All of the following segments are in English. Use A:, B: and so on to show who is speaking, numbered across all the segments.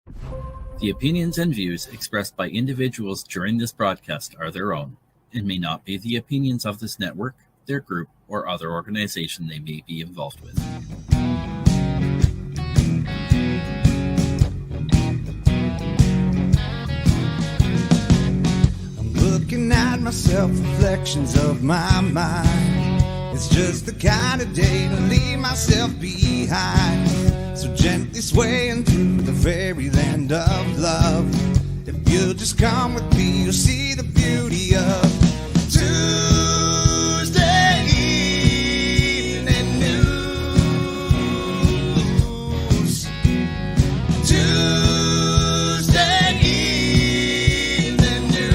A: The opinions and views expressed by individuals during this broadcast are their own and may not be the opinions of this network, their group, or other organization they may be involved with.
B: I'm looking at myself, reflections of my mind. It's just the kind of day to leave myself behind. So gently swaying through the fairyland of love. If you'll just come with me, you'll see the beauty of Tuesday evening news. Tuesday evening news.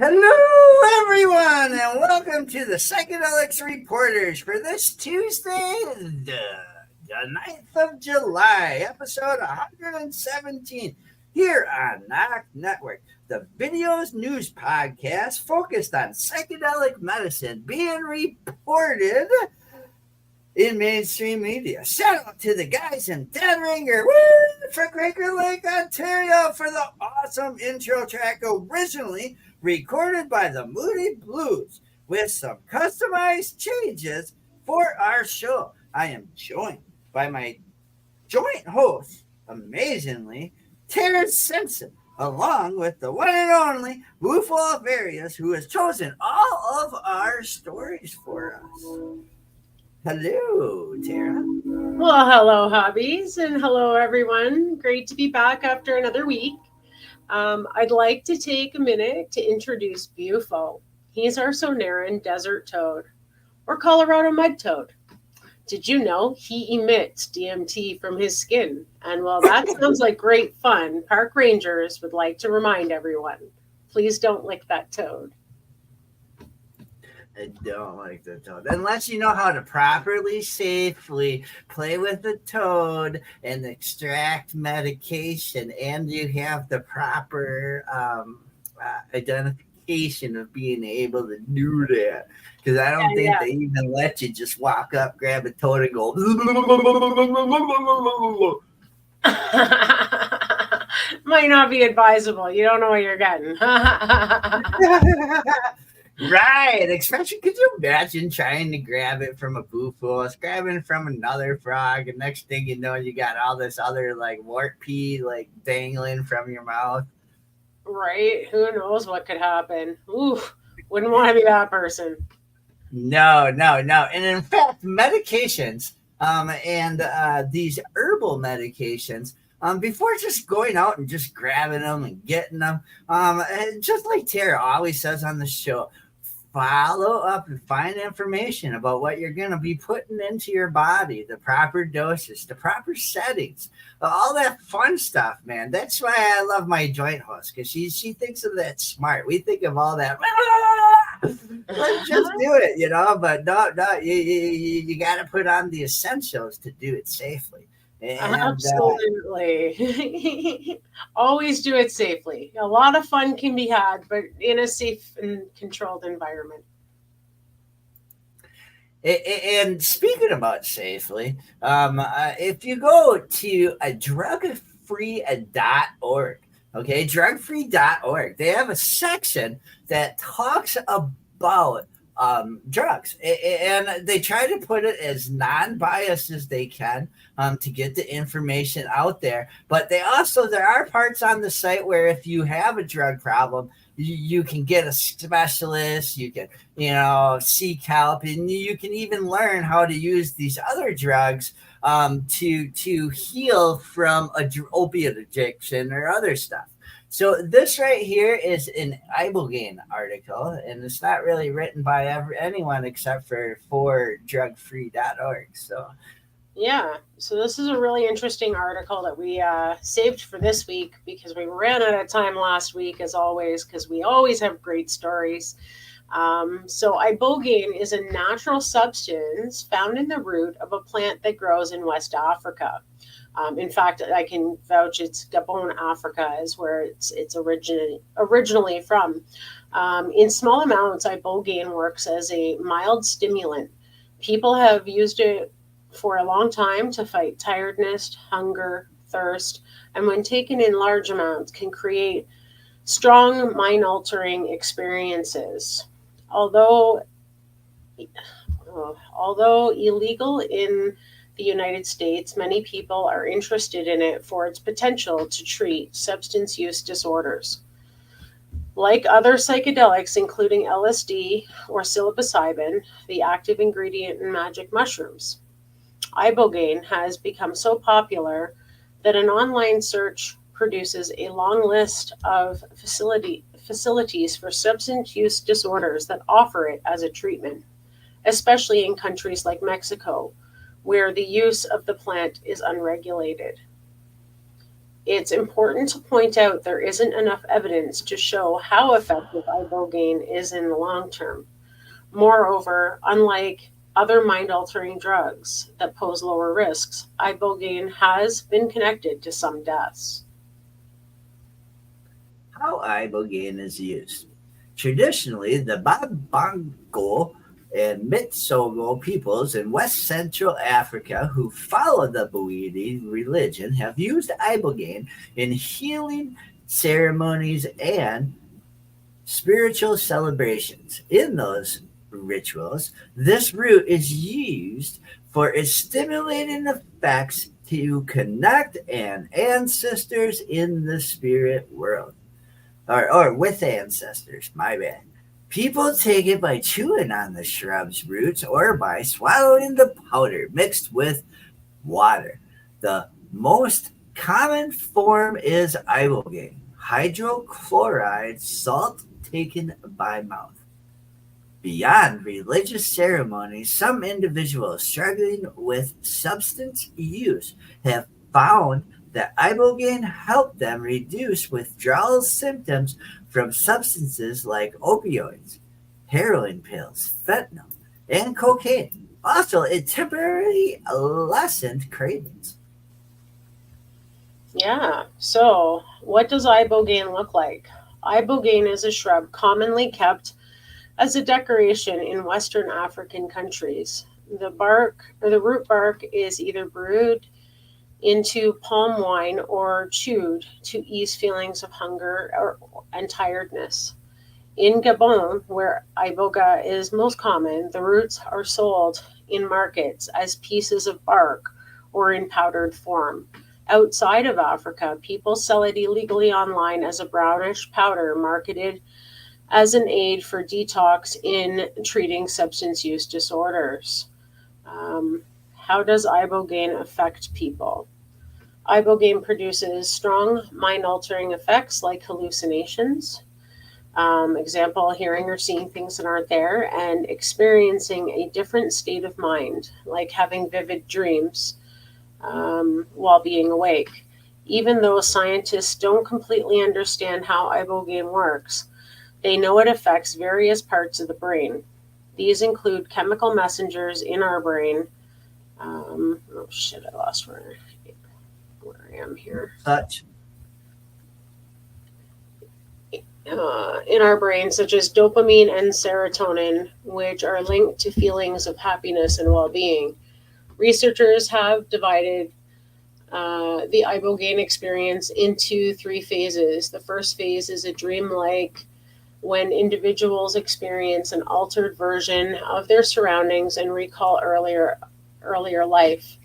C: Hello, everyone, and welcome to the Psychedelics Reporters for this Tuesday, the 9th of July, episode 117, here on NOK Network, the videos news podcast focused on psychedelic medicine being reported in mainstream media. Shout out to the guys in Dead Ringer, for Quaker Lake, Ontario, for the awesome intro track originally recorded by the Moody Blues with some customized changes for our show. I am joined by my joint host, amazingly, Terrence Simpson, along with the one and only Bufo Alverius, who has chosen all of our stories for us. Hello, Tara.
D: Well, hello, hobbies, and hello, everyone. Great to be back after another week. I'd like to take a minute to introduce Bufo. He's our Sonoran desert toad, or Colorado mud toad. Did you know he emits DMT from his skin? And while that sounds like great fun, park rangers would like to remind everyone, please don't lick that toad.
C: I don't like the toad. Unless you know how to properly, safely play with the toad and extract medication, and you have the proper identification of being able to do that. Because I don't think they even let you just walk up, grab a toad, and go.
D: Might not be advisable. You don't know what you're getting.
C: Right, especially could you imagine trying to grab it from a bufo, grabbing it from another frog, and next thing you know, you got all this other like wart pea like dangling from your mouth.
D: Right? Who knows what could happen? Ooh, wouldn't want to be that person.
C: No. And in fact, medications and these herbal medications, before just going out and just grabbing them and getting them, just like Tara always says on the show, follow up and find information about what you're going to be putting into your body, the proper doses, the proper settings, all that fun stuff, man. That's why I love my joint host, because she thinks of that smart. We think of all that. Let's just do it, but no, you got to put on the essentials to do it safely. And,
D: absolutely. Always do it safely. A lot of fun can be had, but in a safe and controlled environment.
C: And speaking about safely, if you go to a drugfree.org, okay, drugfree.org, they have a section that talks about drugs, and they try to put it as non-biased as they can to get the information out there. But there are parts on the site where if you have a drug problem, you can get a specialist, you can seek help, and you can even learn how to use these other drugs to heal from a opiate addiction or other stuff. So this right here is an Ibogaine article, and it's not really written by anyone except for drugfree.org. So
D: Yeah, so this is a really interesting article that we saved for this week because we ran out of time last week, as always, because we always have great stories. So ibogaine is a natural substance found in the root of a plant that grows in West Africa. In fact, I can vouch it's Gabon, Africa, is where it's originally from. In small amounts, ibogaine works as a mild stimulant. People have used it for a long time to fight tiredness, hunger, thirst, and when taken in large amounts, can create strong mind-altering experiences. Although illegal in the United States, many people are interested in it for its potential to treat substance use disorders. Like other psychedelics, including LSD or psilocybin, the active ingredient in magic mushrooms, ibogaine has become so popular that an online search produces a long list of facilities for substance use disorders that offer it as a treatment, especially in countries like Mexico, where the use of the plant is unregulated. It's important to point out there isn't enough evidence to show how effective ibogaine is in the long term. Moreover, unlike other mind-altering drugs that pose lower risks, ibogaine has been connected to some deaths.
C: How ibogaine is used. Traditionally, the Babango and Mitsogo peoples in West Central Africa who follow the Bwiti religion have used ibogaine in healing ceremonies and spiritual celebrations. In those rituals, this root is used for its stimulating effects to connect and ancestors in the spirit world. Or with ancestors, my bad. People take it by chewing on the shrub's roots or by swallowing the powder mixed with water. The most common form is ibogaine, hydrochloride salt taken by mouth. Beyond religious ceremonies, some individuals struggling with substance use have found that ibogaine helped them reduce withdrawal symptoms from substances like opioids, heroin pills, fentanyl, and cocaine. Also, it temporarily lessened cravings.
D: Yeah, so what does ibogaine look like? Ibogaine is a shrub commonly kept as a decoration in Western African countries. The bark or the root bark is either brewed into palm wine or chewed to ease feelings of hunger and tiredness. In Gabon, where iboga is most common, the roots are sold in markets as pieces of bark or in powdered form. Outside of Africa, people sell it illegally online as a brownish powder marketed as an aid for detox in treating substance use disorders. How does ibogaine affect people? Ibogaine produces strong mind-altering effects like hallucinations, example, hearing or seeing things that aren't there, and experiencing a different state of mind, like having vivid dreams while being awake. Even though scientists don't completely understand how ibogaine works, they know it affects various parts of the brain. These include chemical messengers in our brain. Oh shit, I lost where I am here.
C: Such
D: In our brain, such as dopamine and serotonin, which are linked to feelings of happiness and well-being. Researchers have divided the ibogaine experience into three phases. The first phase is a dreamlike, when individuals experience an altered version of their surroundings and recall earlier life.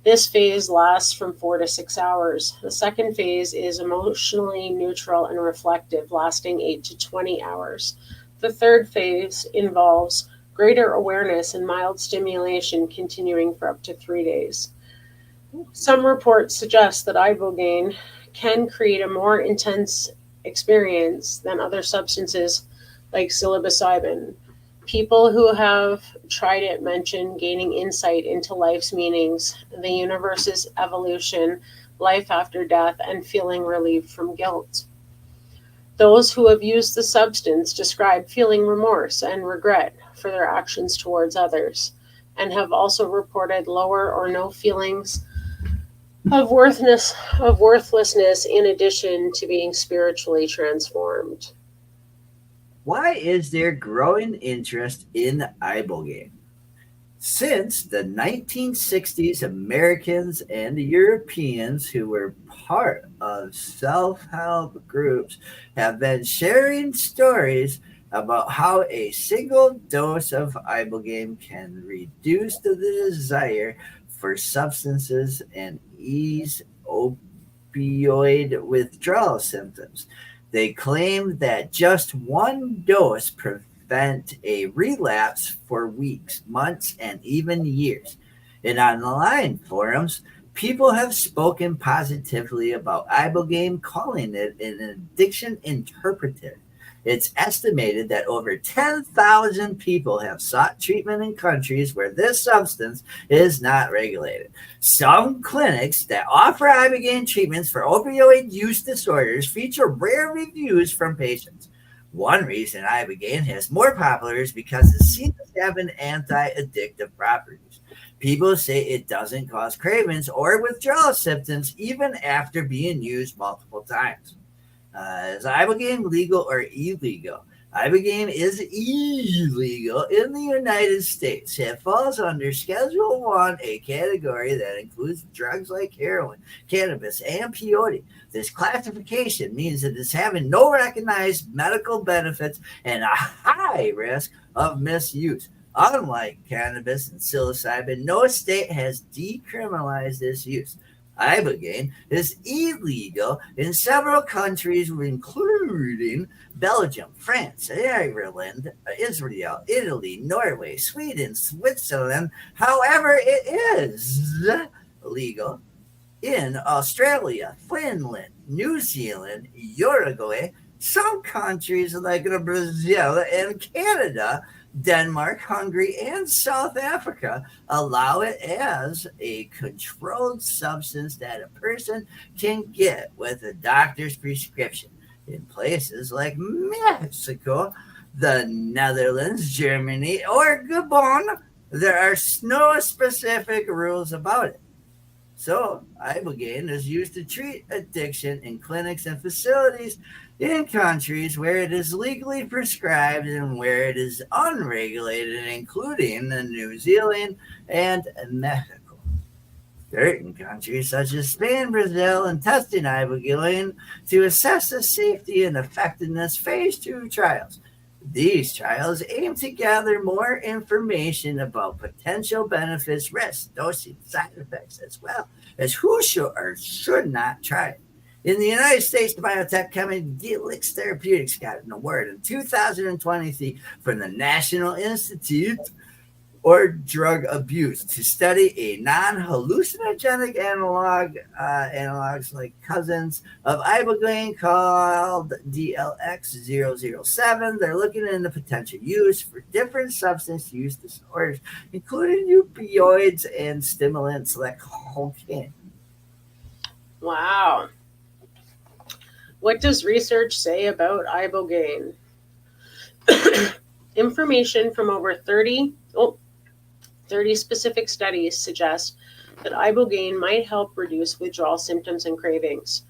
D: This phase lasts from 4 to 6 hours. The second phase is emotionally neutral and reflective, lasting 8 to 20 hours. The third phase involves greater awareness and mild stimulation, continuing for up to 3 days. Some reports suggest that ibogaine can create a more intense experience than other substances like psilocybin. People who have tried it mention gaining insight into life's meanings, the universe's evolution, life after death, and feeling relieved from guilt. Those who have used the substance describe feeling remorse and regret for their actions towards others, and have also reported lower or no feelings of worthlessness in addition to being spiritually transformed.
C: Why is there growing interest in ibogaine? Since the 1960s, Americans and Europeans who were part of self help groups have been sharing stories about how a single dose of ibogaine can reduce the desire for substances and ease opioid withdrawal symptoms. They claim that just one dose prevent a relapse for weeks, months, and even years. In online forums, people have spoken positively about ibogaine, calling it an addiction interpretive. It's estimated that over 10,000 people have sought treatment in countries where this substance is not regulated. Some clinics that offer ibogaine treatments for opioid use disorders feature rare reviews from patients. One reason ibogaine has more popular is because it seems to have an anti-addictive properties. People say it doesn't cause cravings or withdrawal symptoms even after being used multiple times. Is ibogaine legal or illegal? Ibogaine is illegal in the United States. It falls under Schedule 1, a category that includes drugs like heroin, cannabis, and peyote. This classification means it is having no recognized medical benefits and a high risk of misuse. Unlike cannabis and psilocybin, no state has decriminalized its use. Ibogaine is illegal in several countries, including Belgium, France, Ireland, Israel, Italy, Norway, Sweden, Switzerland. However, it is legal in Australia, Finland, New Zealand, Uruguay, some countries like Brazil and Canada, Denmark, Hungary, and South Africa allow it as a controlled substance that a person can get with a doctor's prescription. In places like Mexico, the Netherlands, Germany, or Gabon, there are no specific rules about it. So, ibogaine is used to treat addiction in clinics and facilities in countries where it is legally prescribed and where it is unregulated, including New Zealand and Mexico. Certain countries such as Spain, Brazil, and testing ibogaine to assess the safety and effectiveness phase 2 trials. These trials aim to gather more information about potential benefits, risks, dosing, side effects, as well as who should or should not try it. In the United States, the biotech company Delix Therapeutics got an award in 2023 from the National Institute or Drug Abuse to study a non-hallucinogenic analogs like cousins of ibogaine called DLX-007. They're looking into potential use for different substance use disorders, including opioids and stimulants like cocaine.
D: Wow. What does research say about ibogaine? Information from over 30 specific studies suggest that ibogaine might help reduce withdrawal symptoms and cravings.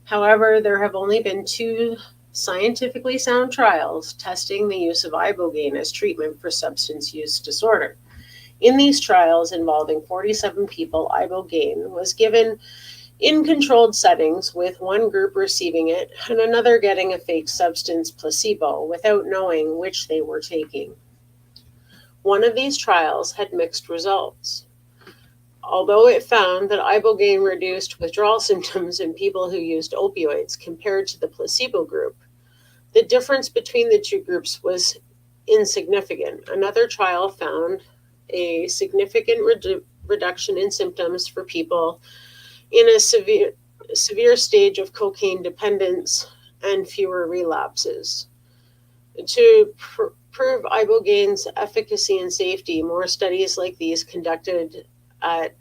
D: However, there have only been 2 scientifically sound trials testing the use of ibogaine as treatment for substance use disorder. In these trials involving 47 people, ibogaine was given in controlled settings, with one group receiving it and another getting a fake substance placebo without knowing which they were taking. One of these trials had mixed results. Although it found that ibogaine reduced withdrawal symptoms in people who used opioids compared to the placebo group, the difference between the 2 groups was insignificant. Another trial found a significant reduction in symptoms for people in a severe stage of cocaine dependence and fewer relapses. To prove ibogaine efficacy and safety, more studies like these conducted at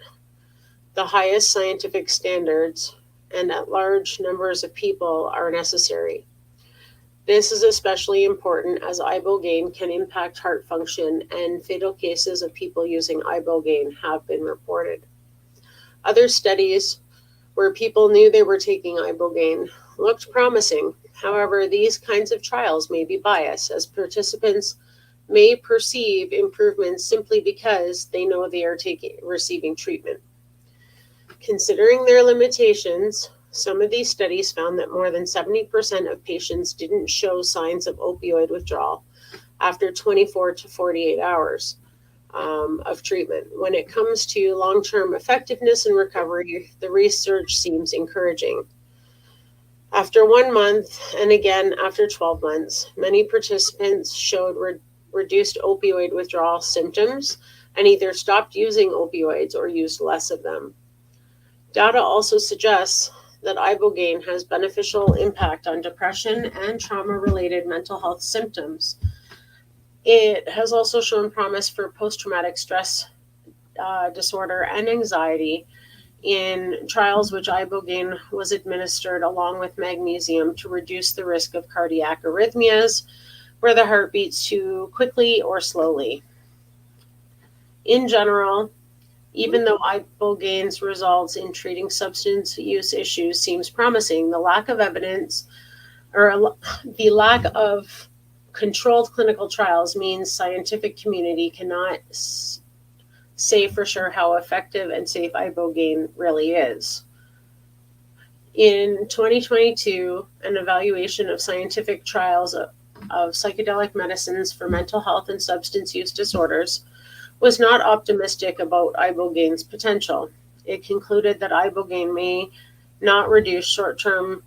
D: the highest scientific standards and at large numbers of people are necessary. This is especially important as ibogaine can impact heart function, and fatal cases of people using ibogaine have been reported. Other studies where people knew they were taking ibogaine looked promising. However, these kinds of trials may be biased, as participants may perceive improvements simply because they know they are receiving treatment. Considering their limitations, some of these studies found that more than 70% of patients didn't show signs of opioid withdrawal after 24 to 48 hours of treatment. When it comes to long-term effectiveness and recovery, the research seems encouraging. After 1 month, and again after 12 months, many participants showed reduced opioid withdrawal symptoms and either stopped using opioids or used less of them. Data also suggests that ibogaine has beneficial impact on depression and trauma-related mental health symptoms. It has also shown promise for post-traumatic stress disorder and anxiety in trials which ibogaine was administered along with magnesium to reduce the risk of cardiac arrhythmias, where the heart beats too quickly or slowly. In general, even though ibogaine's results in treating substance use issues seems promising, the lack of evidence or the lack of controlled clinical trials means scientific community cannot say for sure how effective and safe ibogaine really is. In 2022, an evaluation of scientific trials of psychedelic medicines for mental health and substance use disorders was not optimistic about ibogaine's potential. It concluded that ibogaine may not reduce short-term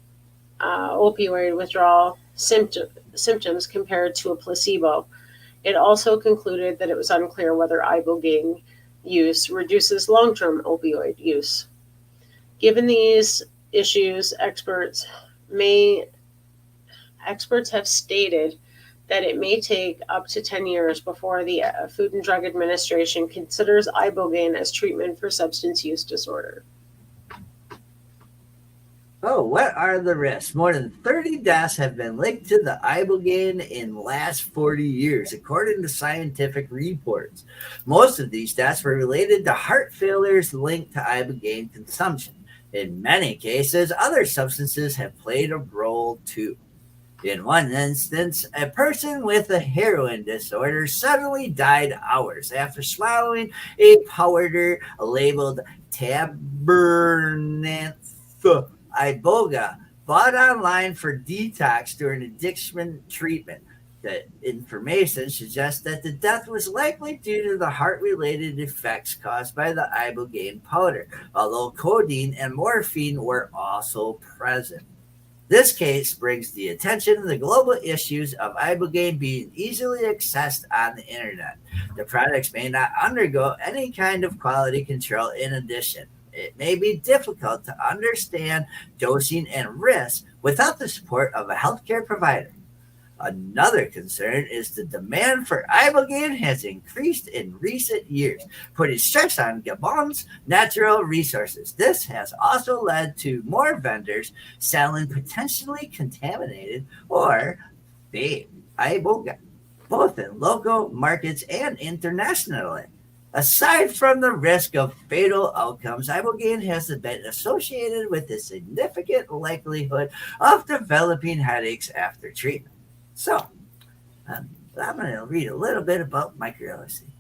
D: opioid withdrawal symptoms compared to a placebo. It also concluded that it was unclear whether ibogaine use reduces long-term opioid use. Given these issues, experts have stated that it may take up to 10 years before the Food and Drug Administration considers ibogaine as treatment for substance use disorder.
C: Oh, what are the risks? More than 30 deaths have been linked to the ibogaine in the last 40 years, according to scientific reports. Most of these deaths were related to heart failures linked to ibogaine consumption. In many cases, other substances have played a role too. In one instance, a person with a heroin disorder suddenly died hours after swallowing a powder labeled Tabernath iboga, bought online for detox during addiction treatment. The information suggests that the death was likely due to the heart-related effects caused by the ibogaine powder, although codeine and morphine were also present. This case brings the attention to the global issues of ibogaine being easily accessed on the internet. The products may not undergo any kind of quality control. In addition, it may be difficult to understand dosing and risks without the support of a healthcare provider. Another concern is the demand for ibogaine has increased in recent years, putting stress on Gabon's natural resources. This has also led to more vendors selling potentially contaminated or fake iboga, both in local markets and internationally. Aside from the risk of fatal outcomes, ibogaine has been associated with a significant likelihood of developing headaches after treatment. So, I'm going to read a little bit about microdosing.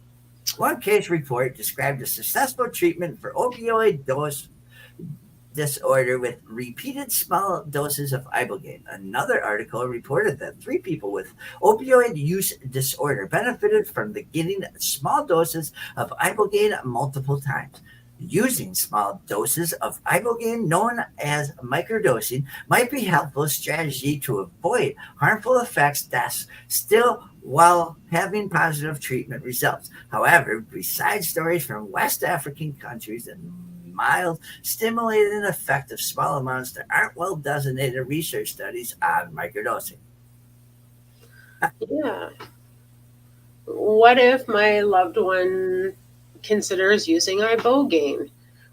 C: One case report described a successful treatment for opioid dose disorder with repeated small doses of ibogaine. Another article reported that 3 people with opioid use disorder benefited from getting small doses of ibogaine multiple times. Using small doses of ibogaine, known as microdosing, might be a helpful strategy to avoid harmful effects deaths still while having positive treatment results. However, besides stories from West African countries and mild stimulating effect of small amounts, there aren't well-designated research studies on microdosing.
D: Yeah. what if my loved one considers using ibogaine?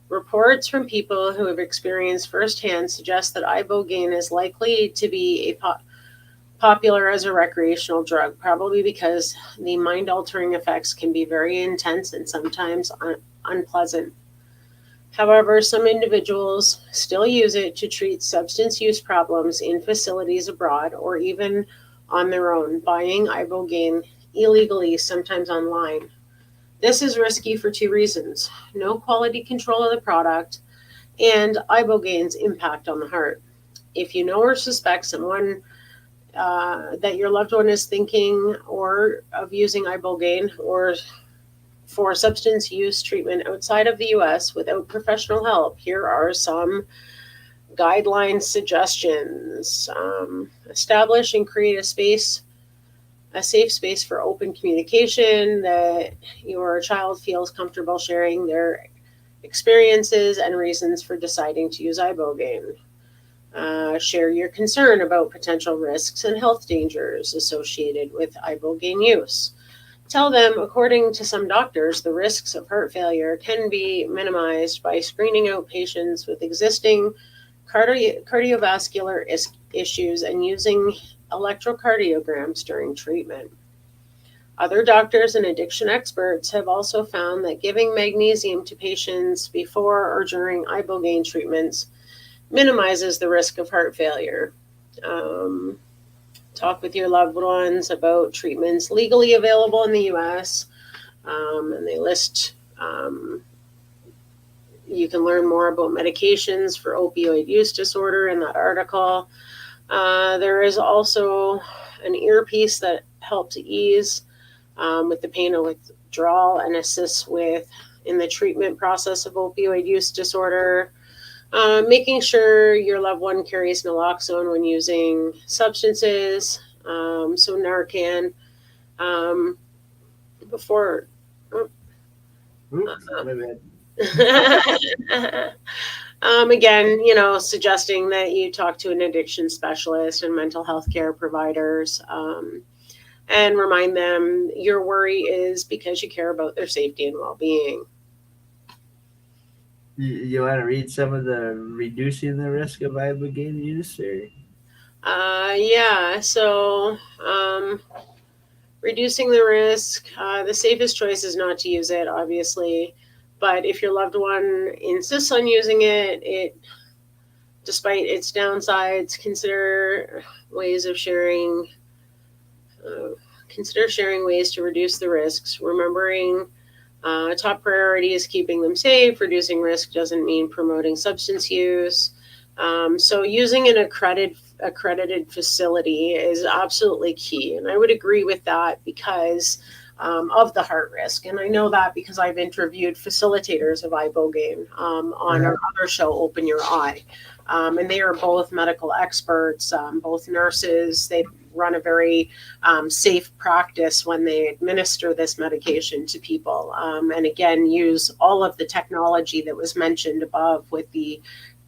D: Reports from people who have experienced firsthand suggest that ibogaine is likely to be popular as a recreational drug, probably because the mind-altering effects can be very intense and sometimes unpleasant. However, some individuals still use it to treat substance use problems in facilities abroad or even on their own, buying ibogaine illegally, sometimes online. This is risky for two reasons: no quality control of the product and ibogaine's impact on the heart. If you know or suspect someone that your loved one is thinking or of using ibogaine or for substance use treatment outside of the US without professional help, here are some guideline suggestions. Establish and create a safe space for open communication, that your child feels comfortable sharing their experiences and reasons for deciding to use ibogaine. Share your concern about potential risks and health dangers associated with ibogaine use. Tell them, according to some doctors, the risks of heart failure can be minimized by screening out patients with existing cardiovascular issues and using electrocardiograms during treatment. Other doctors and addiction experts have also found that giving magnesium to patients before or during ibogaine treatments minimizes the risk of heart failure. Talk with your loved ones about treatments legally available in the US, and they list, you can learn more about medications for opioid use disorder in that article. There is also an earpiece that helps to ease with the pain of withdrawal and assists in the treatment process of opioid use disorder. Making sure your loved one carries naloxone when using substances, so Narcan, before. Again, suggesting that you talk to an addiction specialist and mental health care providers, and remind them your worry is because you care about their safety and well-being.
C: You want to read some of the reducing the risk of ibogaine use? Or?
D: Yeah. So, reducing the risk, the safest choice is not to use it, obviously. But if your loved one insists on using it, despite its downsides, consider sharing ways to reduce the risks, remembering top priority is keeping them safe. Reducing risk doesn't mean promoting substance use. So using an accredited facility is absolutely key. And I would agree with that because of the heart risk. And I know that because I've interviewed facilitators of ibogaine on our other show, Open Your Eye. And they are both medical experts, both nurses. They run a very safe practice when they administer this medication to people. And again, use all of the technology that was mentioned above with the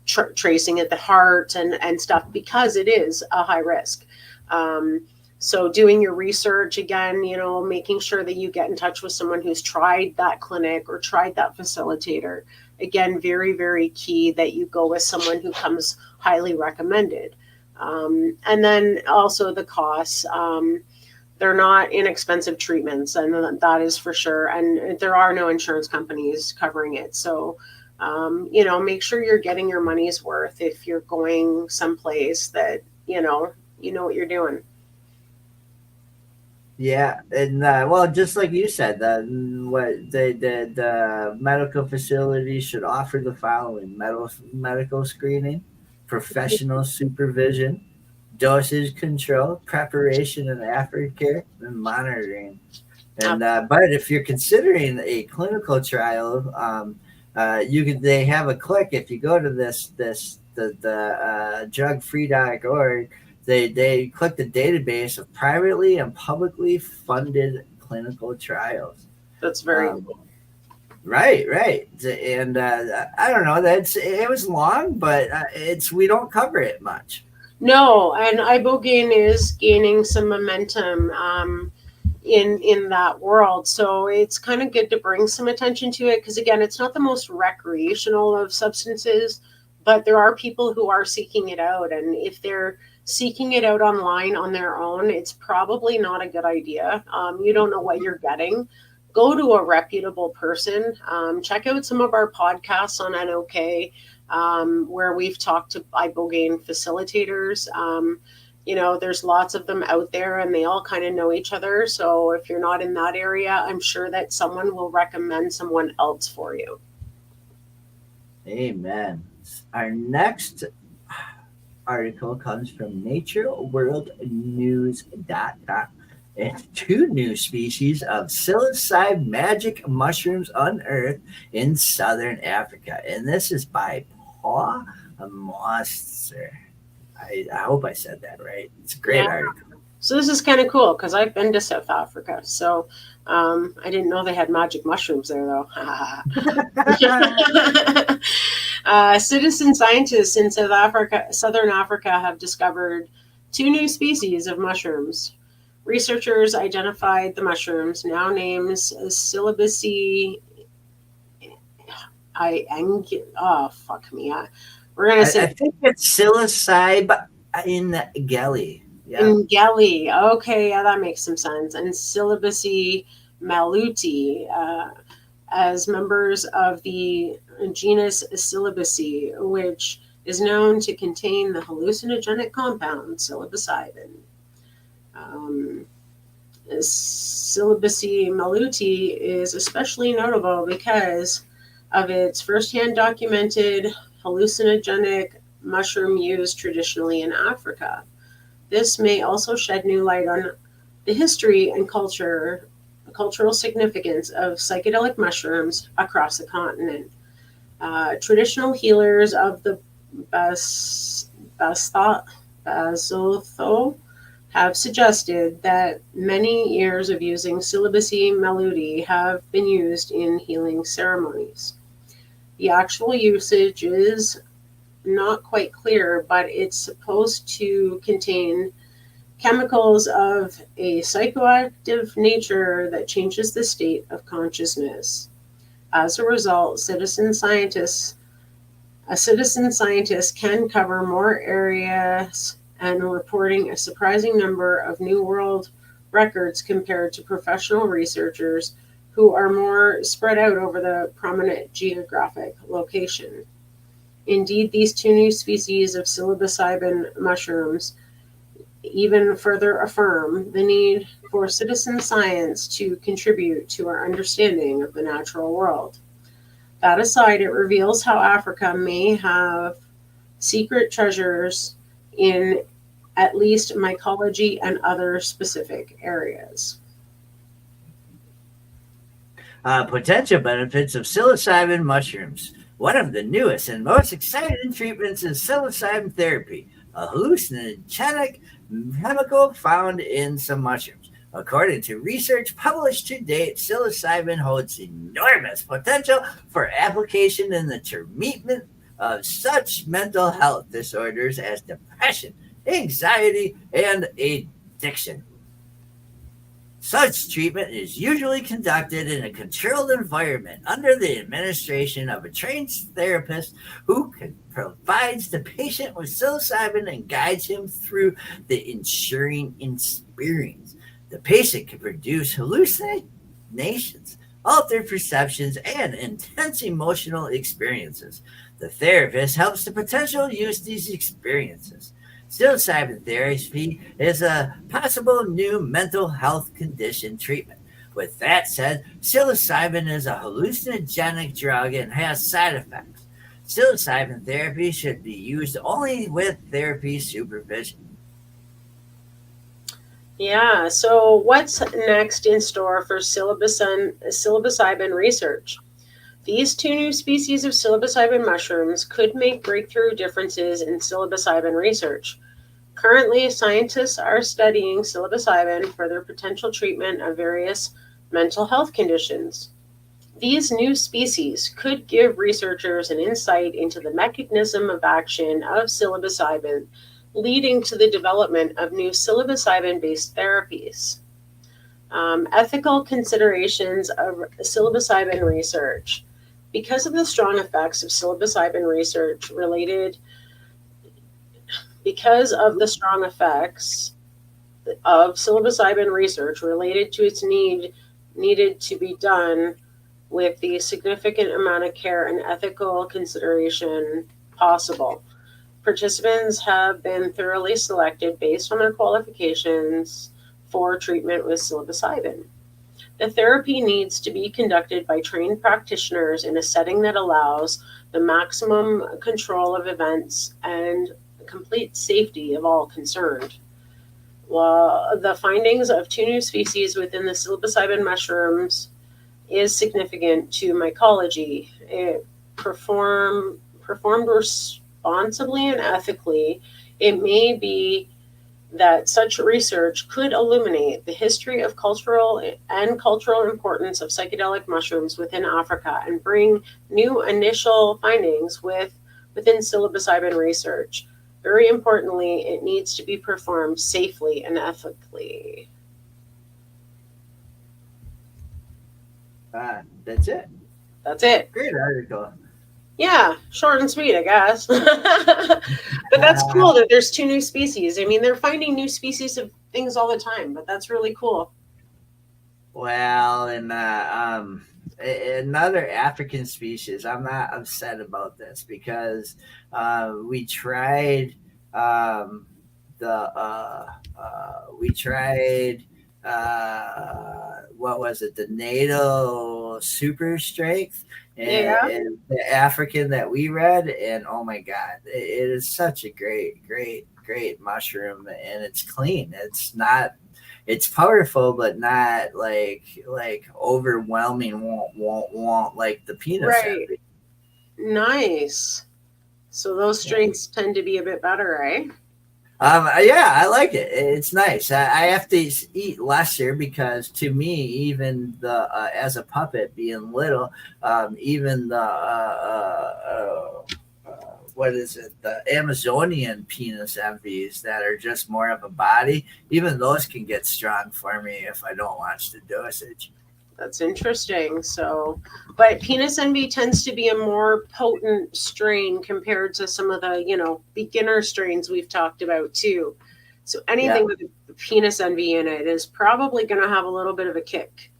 D: tracing at the heart and stuff, because it is a high risk. So doing your research, again, making sure that you get in touch with someone who's tried that clinic or tried that facilitator. Again, very, very key that you go with someone who comes highly recommended. And then also the costs. They're not inexpensive treatments, and that is for sure. And there are no insurance companies covering it. So, make sure you're getting your money's worth if you're going someplace that, you know what you're doing.
C: Yeah, and just like you said, the medical facilities should offer the following: medical screening, professional supervision, dosage control, preparation and aftercare, and monitoring. And but if you're considering a clinical trial, they have a click. If you go to the drugfree.org. They click the database of privately and publicly funded clinical trials.
D: That's very cool.
C: Right. And I don't know, it was long, but we don't cover it much.
D: No, and ibogaine is gaining some momentum. in that world. So it's kind of good to bring some attention to it, because again, it's not the most recreational of substances, but there are people who are seeking it out, and if they're seeking it out online on their own, it's probably not a good idea. You don't know what you're getting. Go to a reputable person. Check out some of our podcasts on NOK, where we've talked to ibogaine facilitators. There's lots of them out there, and they all kind of know each other. So if you're not in that area, I'm sure that someone will recommend someone else for you.
C: Amen. Our next article comes from natureworldnews.com. And 2 new species of psilocybe magic mushrooms unearthed in southern Africa. And this is by Paul Moster. I hope I said that right. It's a great article.
D: So this is kind of cool, because I've been to South Africa. So I didn't know they had magic mushrooms there, though. Citizen scientists in southern Africa have discovered 2 new species of mushrooms. Researchers identified the mushrooms, now named Psilocybe. We're gonna say.
C: I think it's psilocybe in Gelly.
D: Yeah. In Gelly. Okay, yeah, that makes some sense. And Psilocybe maluti, as members of the genus Psilocybe, which is known to contain the hallucinogenic compound psilocybin. Psilocybe maluti is especially notable because of its firsthand documented hallucinogenic mushroom used traditionally in Africa. This may also shed new light on the history and cultural significance of psychedelic mushrooms across the continent. Traditional healers of the Basotho have suggested that many years of using Psilocybe maluti have been used in healing ceremonies. The actual usage is not quite clear, but it's supposed to contain chemicals of a psychoactive nature that changes the state of consciousness. As a result, a citizen scientist can cover more areas and reporting a surprising number of New World records compared to professional researchers who are more spread out over the prominent geographic location. Indeed, these 2 new species of psilocybin mushrooms even further affirm the need for citizen science to contribute to our understanding of the natural world. That aside, it reveals how Africa may have secret treasures in at least mycology and other specific areas.
C: Potential benefits of psilocybin mushrooms. One of the newest and most exciting treatments is psilocybin therapy, a hallucinogenic chemical found in some mushrooms. According to research published to date, psilocybin holds enormous potential for application in the treatment of such mental health disorders as depression, anxiety, and addiction. Such treatment is usually conducted in a controlled environment under the administration of a trained therapist who provides the patient with psilocybin and guides him through the ensuing experience. The patient can produce hallucinations, altered perceptions, and intense emotional experiences. The therapist helps the potential use these experiences. Psilocybin therapy is a possible new mental health condition treatment. With that said, psilocybin is a hallucinogenic drug and has side effects. Psilocybin therapy should be used only with therapy supervision.
D: Yeah, so what's next in store for psilocybin research? These 2 new species of psilocybin mushrooms could make breakthrough differences in psilocybin research. Currently, scientists are studying psilocybin for their potential treatment of various mental health conditions. These new species could give researchers an insight into the mechanism of action of psilocybin, leading to the development of new psilocybin-based therapies. Ethical considerations of psilocybin research. Because of the strong effects of psilocybin research related, because of the strong effects of psilocybin research related to its needed to be done with the significant amount of care and ethical consideration possible. Participants have been thoroughly selected based on their qualifications for treatment with psilocybin. The therapy needs to be conducted by trained practitioners in a setting that allows the maximum control of events and complete safety of all concerned. Well, the findings of 2 new species within the psilocybin mushrooms is significant to mycology. It performed responsibly and ethically. It may be that such research could illuminate the history of cultural importance of psychedelic mushrooms within Africa and bring new initial findings within psilocybin research. Very importantly, it needs to be performed safely and ethically.
C: That's it.
D: That's it.
C: Great article.
D: Yeah, short and sweet, I guess. But that's cool that there's 2 new species. I mean, they're finding new species of things all the time, but that's really cool.
C: Well, and another African species, I'm not upset about this because we tried what was it, the NATO super strength, and the African that we read, and oh my god, it is such a great mushroom, and it's clean. It's powerful, but not like overwhelming. Won't like the penis.
D: Right. Nice. So those strains tend to be a bit better, right?
C: Yeah, I like it. It's nice. I have to eat lesser because to me, even as a puppet being little, even what is it? The Amazonian penis envies that are just more of a body. Even those can get strong for me if I don't watch the dosage.
D: That's interesting. So, but penis envy tends to be a more potent strain compared to some of the, beginner strains we've talked about too. So anything with penis envy in it is probably going to have a little bit of a kick.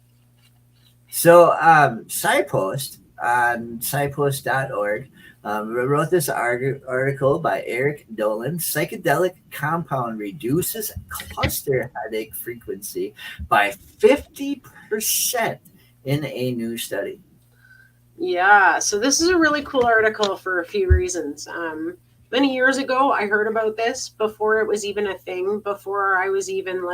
C: So, SciPost on SciPost.org wrote this article by Eric Dolan. Psychedelic compound reduces cluster headache frequency by 50% in a new study.
D: Yeah, so this is a really cool article for a few reasons. Many years ago, I heard about this before it was even a thing, before I was even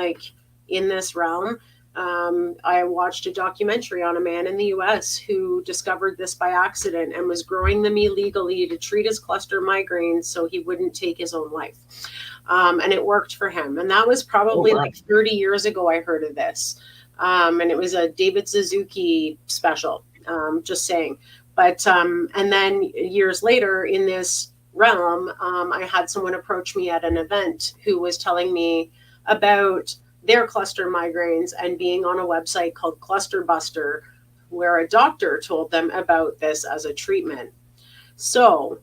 D: in this realm. I watched a documentary on a man in the US who discovered this by accident and was growing them illegally to treat his cluster migraines so he wouldn't take his own life. And it worked for him. And that was probably 30 years ago I heard of this. And it was a David Suzuki special, just saying. But, and then years later in this realm, I had someone approach me at an event who was telling me about their cluster migraines and being on a website called Cluster Buster, where a doctor told them about this as a treatment. So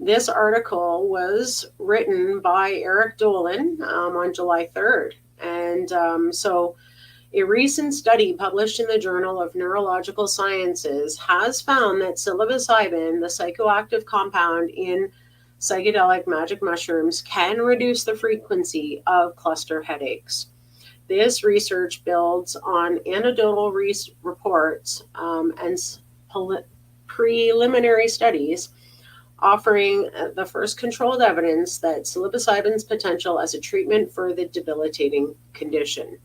D: this article was written by Eric Dolan on July 3rd. And so a recent study published in the Journal of Neurological Sciences has found that psilocybin, the psychoactive compound in psychedelic magic mushrooms, can reduce the frequency of cluster headaches. This research builds on anecdotal reports and preliminary studies, offering the first controlled evidence that psilocybin's potential as a treatment for the debilitating condition.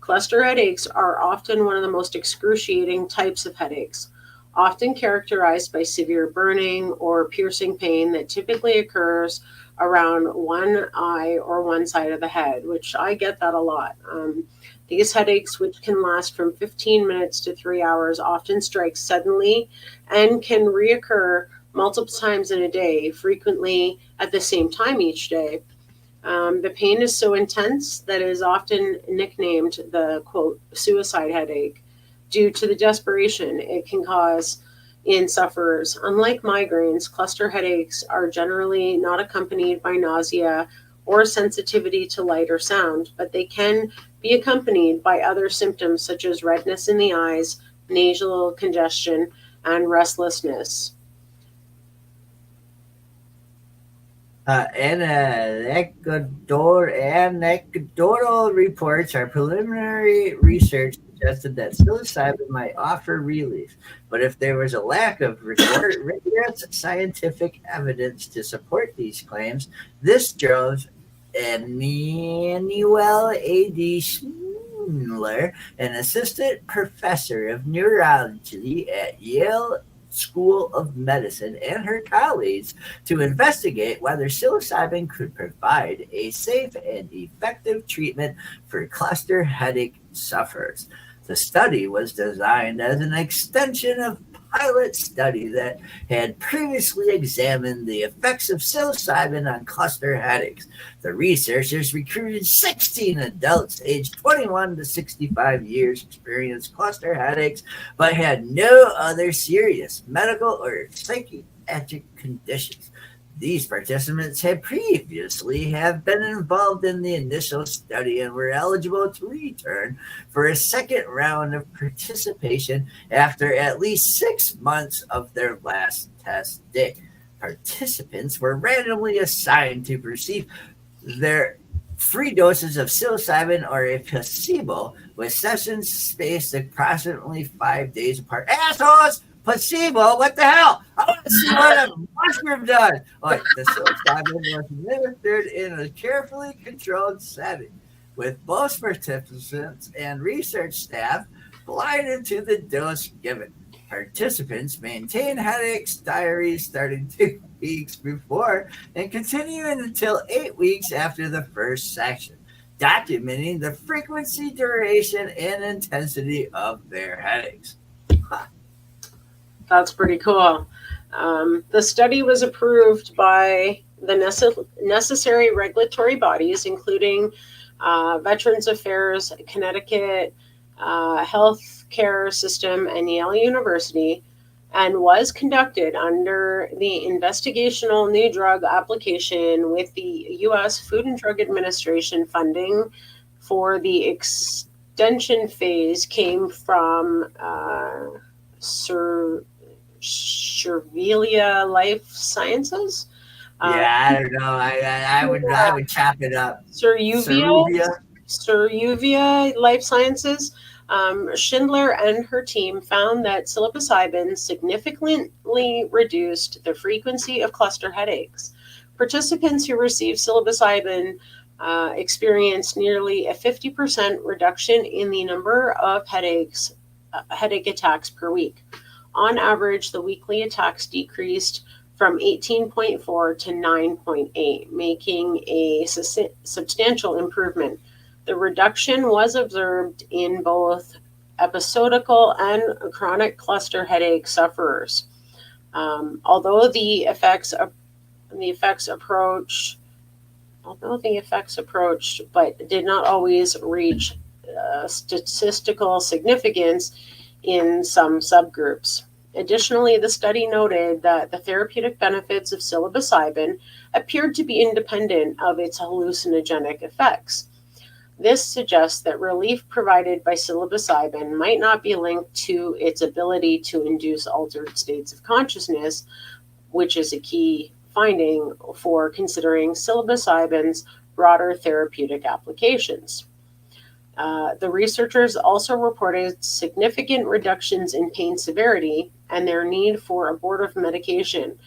D: Cluster headaches are often one of the most excruciating types of headaches, often characterized by severe burning or piercing pain that typically occurs around one eye or one side of the head, which I get that a lot. These headaches, which can last from 15 minutes to 3 hours, often strike suddenly and can reoccur multiple times in a day, frequently at the same time each day. The pain is so intense that it is often nicknamed the, quote, suicide headache due to the desperation it can cause in sufferers. Unlike migraines, cluster headaches are generally not accompanied by nausea or sensitivity to light or sound, but they can be accompanied by other symptoms such as redness in the eyes, nasal congestion, and restlessness.
C: Anecdotal reports or preliminary research suggested that psilocybin might offer relief, but if there was a lack of rigorous scientific evidence to support these claims, this drove Emmanuel A.D. Schindler, an assistant professor of neurology at Yale School of Medicine, and her colleagues to investigate whether psilocybin could provide a safe and effective treatment for cluster headache sufferers. The study was designed as an extension of pilot study that had previously examined the effects of psilocybin on cluster headaches. The researchers recruited 16 adults aged 21 to 65 years, experienced cluster headaches, but had no other serious medical or psychiatric conditions. These participants had previously have been involved in the initial study and were eligible to return for a second round of participation after at least 6 months of their last test day. Participants were randomly assigned to receive their 3 doses of psilocybin or a placebo, with sessions spaced approximately 5 days apart. Assholes! Placebo? What the hell? I want to see what a mushroom does. Like, the psilocybin was administered in a carefully controlled setting, with most participants and research staff blinded to the dose given. Participants maintain headaches diaries starting 2 weeks before and continuing until 8 weeks after the first section, documenting the frequency, duration, and intensity of their headaches.
D: That's pretty cool. The study was approved by the necessary regulatory bodies, including Veterans Affairs, Connecticut Health Care System, and Yale University, and was conducted under the investigational new drug application with the U.S. Food and Drug Administration. Funding for the extension phase came from Cervelia Life Sciences.
C: I don't know. I would chop it up.
D: Cervelia Life Sciences. Schindler and her team found that psilocybin significantly reduced the frequency of cluster headaches. Participants who received psilocybin experienced nearly a 50% reduction in the number of headache attacks per week. On average, the weekly attacks decreased from 18.4 to 9.8, making a substantial improvement. The reduction was observed in both episodical and chronic cluster headache sufferers. Although the effects approached, but did not always reach statistical significance in some subgroups. Additionally, the study noted that the therapeutic benefits of psilocybin appeared to be independent of its hallucinogenic effects. This suggests that relief provided by psilocybin might not be linked to its ability to induce altered states of consciousness, which is a key finding for considering psilocybin's broader therapeutic applications. The researchers also reported significant reductions in pain severity and their need for abortive medication.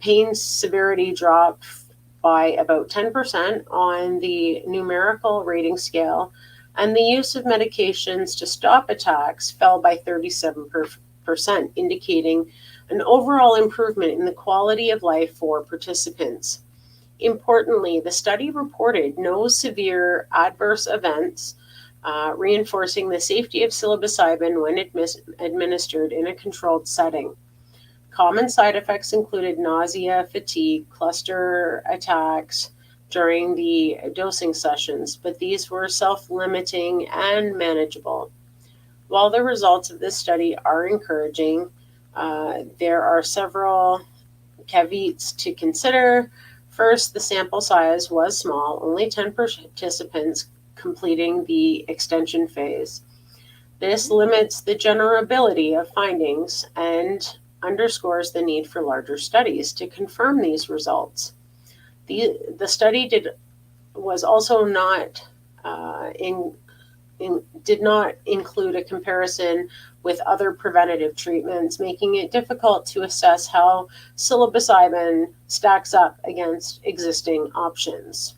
D: Pain severity dropped by about 10% on the numerical rating scale, and the use of medications to stop attacks fell by 37%, indicating an overall improvement in the quality of life for participants. Importantly, the study reported no severe adverse events, reinforcing the safety of psilocybin when administered in a controlled setting. Common side effects included nausea, fatigue, cluster attacks during the dosing sessions, but these were self-limiting and manageable. While the results of this study are encouraging, there are several caveats to consider. First, the sample size was small, only 10 participants completing the extension phase. This limits the generability of findings and underscores the need for larger studies to confirm these results. The study was also not did not include a comparison with other preventative treatments, making it difficult to assess how psilocybin stacks up against existing options.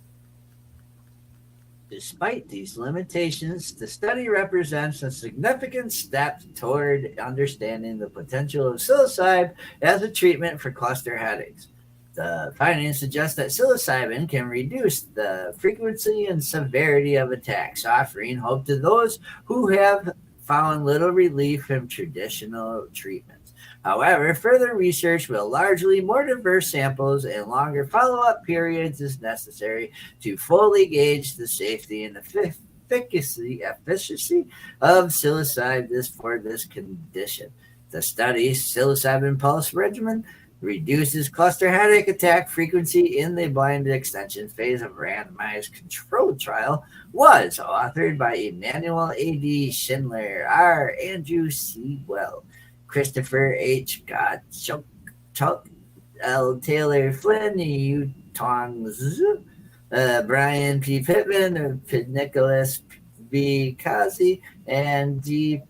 C: Despite these limitations, the study represents a significant step toward understanding the potential of psilocybin as a treatment for cluster headaches. The findings suggest that psilocybin can reduce the frequency and severity of attacks, offering hope to those who have found little relief from traditional treatments. However, further research with largely more diverse samples and longer follow-up periods is necessary to fully gauge the safety and efficacy of psilocybin for this condition. The study's psilocybin pulse regimen reduces cluster headache attack frequency in the blinded extension phase of randomized controlled trial, was authored by Emmanuel A.D. Schindler, R. Andrew C. Well, Christopher H. Gottschalk, L. Taylor Flynn, U. Tongs, Brian P. Pittman, Nicholas B. Kazi, and D.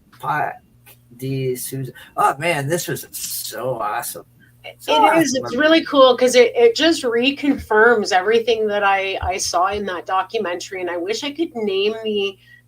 C: Susan. Oh man, this was so awesome.
D: It's really cool because it just reconfirms everything that I saw in that documentary, and I wish I could name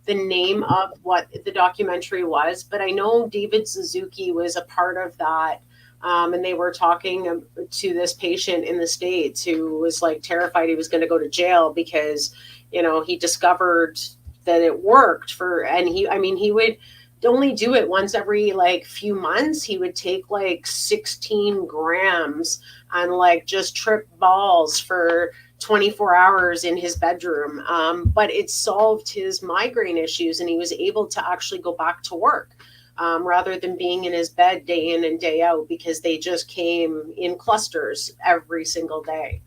D: the name of what the documentary was, but I know David Suzuki was a part of that, and they were talking to this patient in the States who was like terrified he was going to go to jail because, he discovered that it worked and he would only do it once every few months. He would take 16 grams and just trip balls for 24 hours in his bedroom. But it solved his migraine issues and he was able to actually go back to work rather than being in his bed day in and day out because they just came in clusters every single day.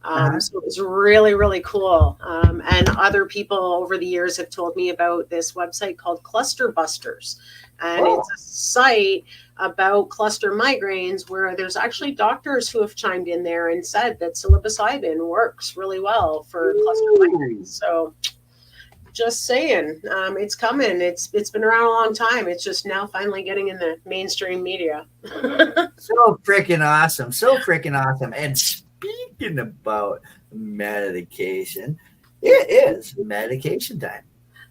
D: So it was really, really cool. And other people over the years have told me about this website called Cluster Busters. And it's a site about cluster migraines where there's actually doctors who have chimed in there and said that psilocybin works really well for cluster migraines. So just saying, it's coming. It's been around a long time. It's just now finally getting in the mainstream media.
C: So freaking awesome. So freaking awesome. And speaking about medication, it is medication time.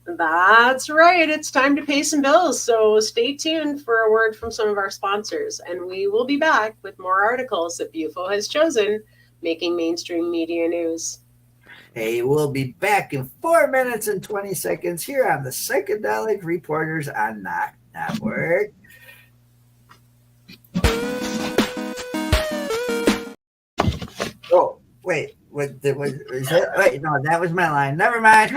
D: That's right. It's time to pay some bills. So stay tuned for a word from some of our sponsors. And we will be back with more articles that Bufo has chosen, making mainstream media news.
C: Hey, we'll be back in 4 minutes and 20 seconds here on the Psychedelic Reporters on NOK Network. Oh, wait. What is it? Wait, no, that was my line. Never mind.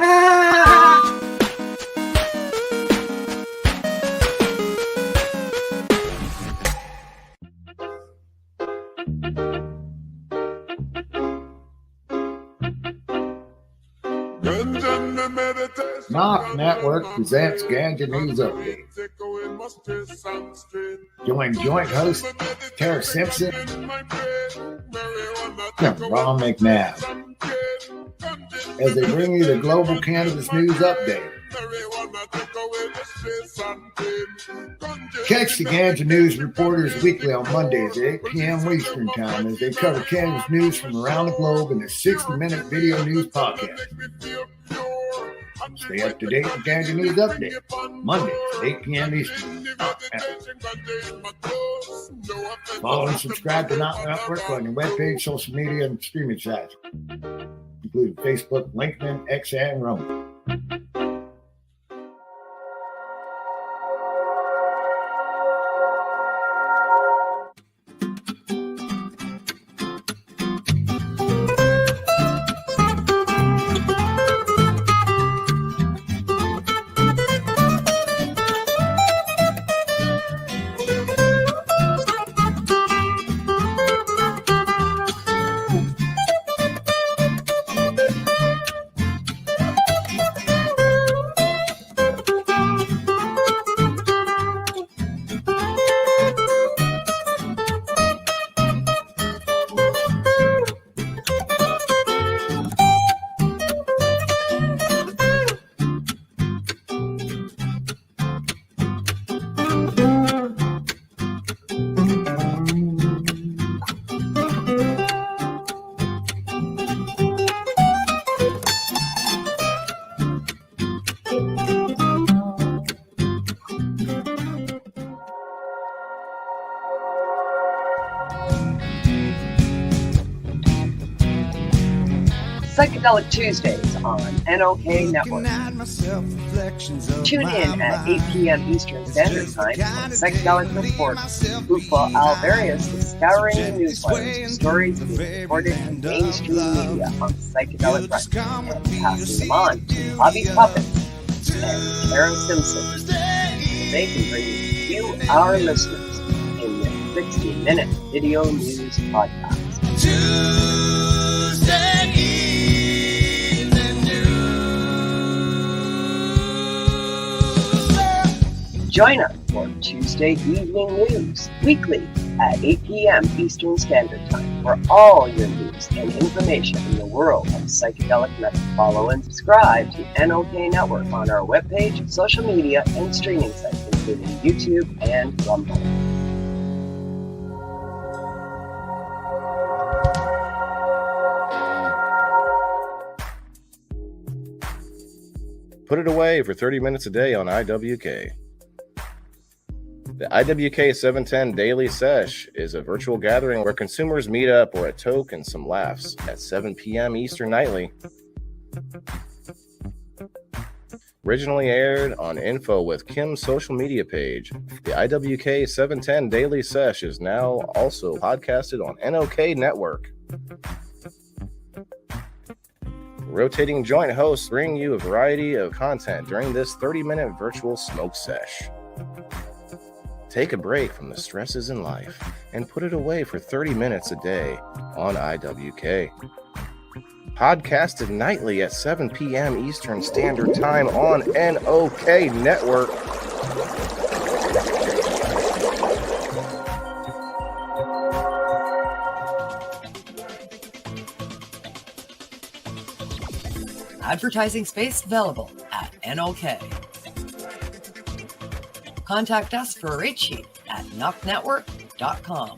E: NOK Network presents Ganja News Update. Join joint host Tara Simpson and Ron McNabb as they bring you the Global Cannabis News Update. Catch the Ganja News Reporters weekly on Mondays at 8 p.m. Eastern Time as they cover cannabis news from around the globe in a 60-minute video news podcast. Stay up to date with Ganja News Update, Mondays at 8 p.m. Eastern. Follow and subscribe to NOK Network on your webpage, social media, and streaming sites, including Facebook, LinkedIn, X, and Rumble.
F: Psychedelic Tuesdays on NOK Network. Tune in at 8 p.m. Eastern Standard Time on Psychedelic Report. Bufo Alverius is scouring the newswires, stories being reported in mainstream media on psychedelic rights, and passing them on to Hobby Puppets and Karen Simpson. They can bring you, our listeners, in their 60-minute video news podcast.
B: Tuesday evening news.
F: Join us for Tuesday Evening News, weekly at 8 p.m. Eastern Standard Time, for all your news and information in the world of psychedelic medicine. Follow and subscribe to NOK Network on our webpage, social media, and streaming sites, including YouTube and Rumble.
G: Put it away for 30 minutes a day on IWK. The IWK 710 Daily Sesh is a virtual gathering where consumers meet up or a toke and some laughs at 7 p.m. Eastern nightly. Originally aired on Info with Kim's social media page, the IWK 710 Daily Sesh is now also podcasted on NOK Network. Rotating joint hosts bring you a variety of content during this 30-minute virtual smoke sesh. Take a break from the stresses in life and put it away for 30 minutes a day on IWK. Podcasted nightly at 7 p.m. Eastern Standard Time on NOK Network.
H: Advertising space available at NOK. Contact us for a rate sheet at NOKNetwork.com.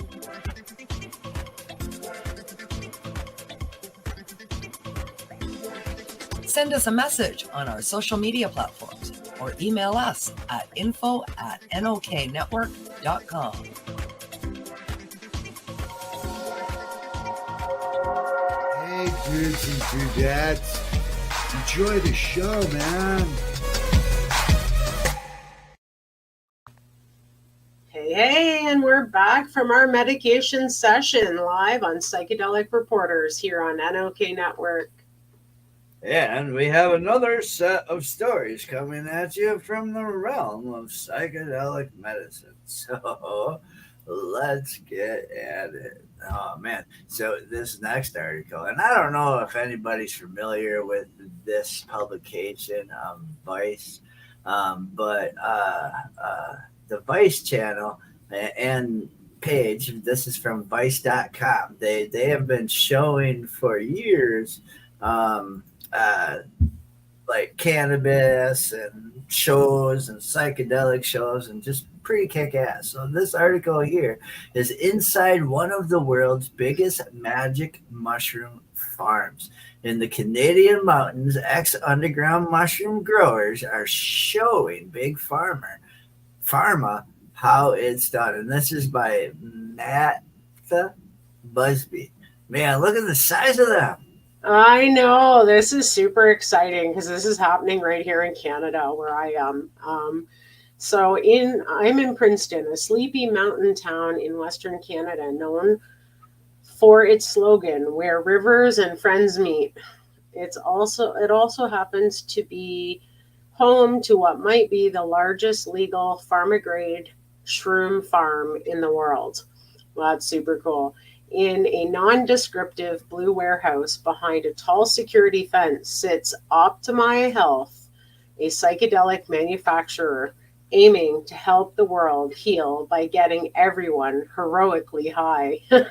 H: Send us a message on our social media platforms or email us at info@NOKNetwork.com.
I: Hey, dudes and dudettes. Enjoy the show, man.
D: Hey, and we're back from our medication session live on Psychedelic Reporters here on NOK Network.
C: And we have another set of stories coming at you from the realm of psychedelic medicine. So let's get at it. Oh, man. So this next article, and I don't know if anybody's familiar with this publication, Vice, but the Vice channel and page, this is from Vice.com. They have been showing for years like cannabis and shows and psychedelic shows and just pretty kick-ass. So this article here is inside one of the world's biggest magic mushroom farms. In the Canadian mountains, ex-underground mushroom growers are showing Big Pharma how it's done. And this is by Matt Busby. Man, look at the size of them.
D: I know, this is super exciting because this is happening right here in Canada where I am. I'm in Princeton, a sleepy mountain town in Western Canada, known for its slogan, "Where rivers and friends meet." It also happens to be home to what might be the largest legal pharma-grade shroom farm in the world. Well, that's super cool. In a non-descriptive blue warehouse behind a tall security fence sits Optimi Health, a psychedelic manufacturer aiming to help the world heal by getting everyone heroically high. On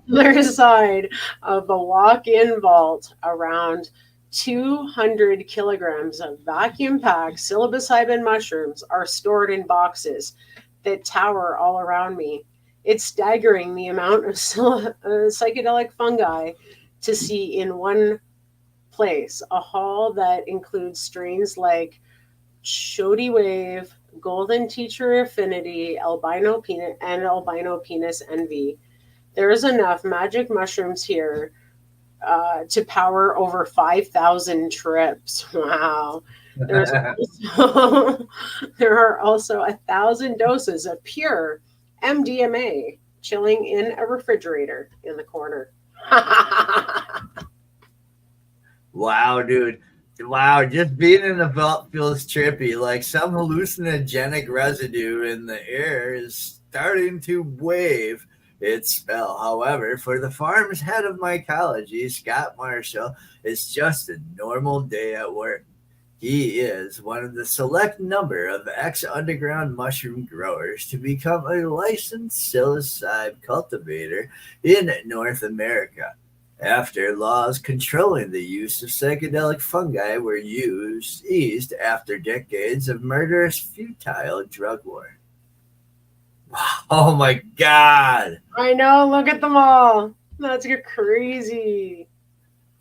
D: the other side of a walk-in vault, around 200 kilograms of vacuum-packed psilocybin mushrooms are stored in boxes that tower all around me. It's staggering the amount of psychedelic fungi to see in one place, a hall that includes strains like Shoddy Wave, Golden Teacher Affinity, Albino Penis Envy. There is enough magic mushrooms here to power over 5,000 trips. Wow. There are also 1,000 doses of pure MDMA chilling in a refrigerator in the corner.
C: Wow, dude. Wow, just being in the vault feels trippy. Like some hallucinogenic residue in the air is starting to wave its spell. However, for the farm's head of mycology, Scott Marshall, it's just a normal day at work. He is one of the select number of ex-underground mushroom growers to become a licensed psilocybe cultivator in North America, after laws controlling the use of psychedelic fungi were eased after decades of murderous, futile drug war. Oh my God.
D: I know, look at them all. That's crazy.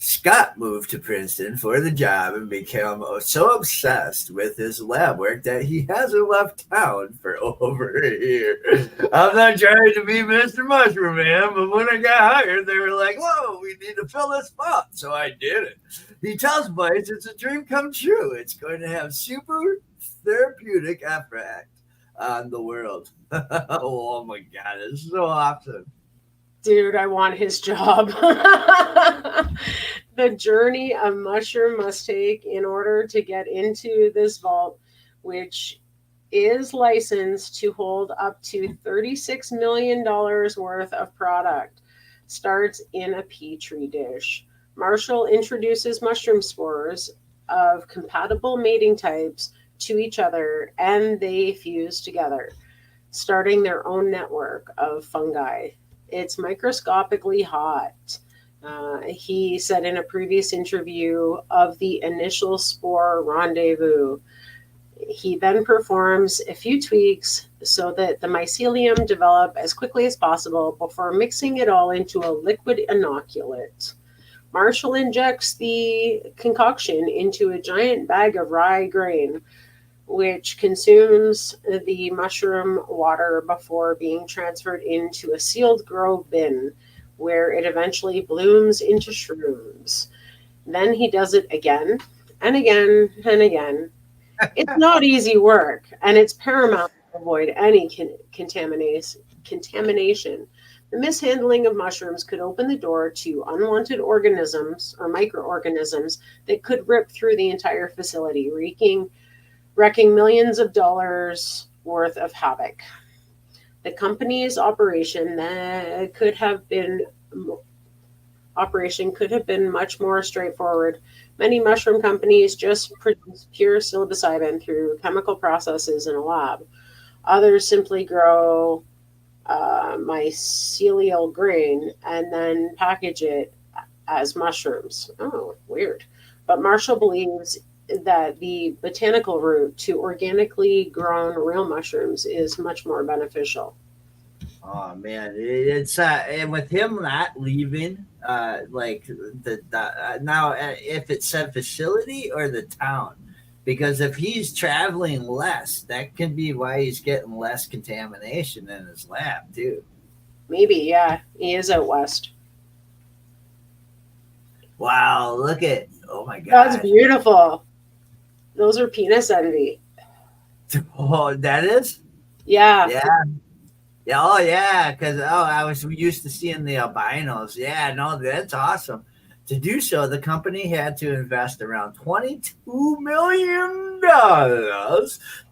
C: Scott moved to Princeton for the job and became so obsessed with his lab work that he hasn't left town for over a year. I'm not trying to be Mr. Mushroom Man, but when I got hired, they were like, whoa, we need to fill this spot. So I did it. He tells Bites it's a dream come true. It's going to have super therapeutic effect on the world. Oh my God, it's so awesome.
D: Dude, I want his job. The journey a mushroom must take in order to get into this vault, which is licensed to hold up to $36 million worth of product, starts in a petri dish. Marshall introduces mushroom spores of compatible mating types to each other, and they fuse together, starting their own network of fungi. It's microscopically hot. He said in a previous interview of the initial spore rendezvous. He then performs a few tweaks so that the mycelium develop as quickly as possible before mixing it all into a liquid inoculant. Marshall injects the concoction into a giant bag of rye grain, which consumes the mushroom water before being transferred into a sealed grow bin, where it eventually blooms into shrooms. Then he does it again and again and again. It's not easy work, and it's paramount to avoid any contamination. The mishandling of mushrooms could open the door to unwanted organisms or microorganisms that could rip through the entire facility, wrecking millions of dollars worth of havoc. The company's operation could have been much more straightforward. Many mushroom companies just produce pure psilocybin through chemical processes in a lab. Others simply grow mycelial grain and then package it as mushrooms. Oh, weird. But Marshall believes that the botanical route to organically grown real mushrooms is much more beneficial.
C: Oh man, it's and with him not leaving, like now, if it said facility or the town, because if he's traveling less, that can be why he's getting less contamination in his lab too.
D: Maybe, yeah, he is out west.
C: Wow, look at, oh my God,
D: that's beautiful. Those are penis envy.
C: Oh, that is?
D: Yeah.
C: Yeah. Yeah. Oh, yeah. Because, I was used to seeing the albinos. Yeah. No, that's awesome. To do so, the company had to invest around $22 million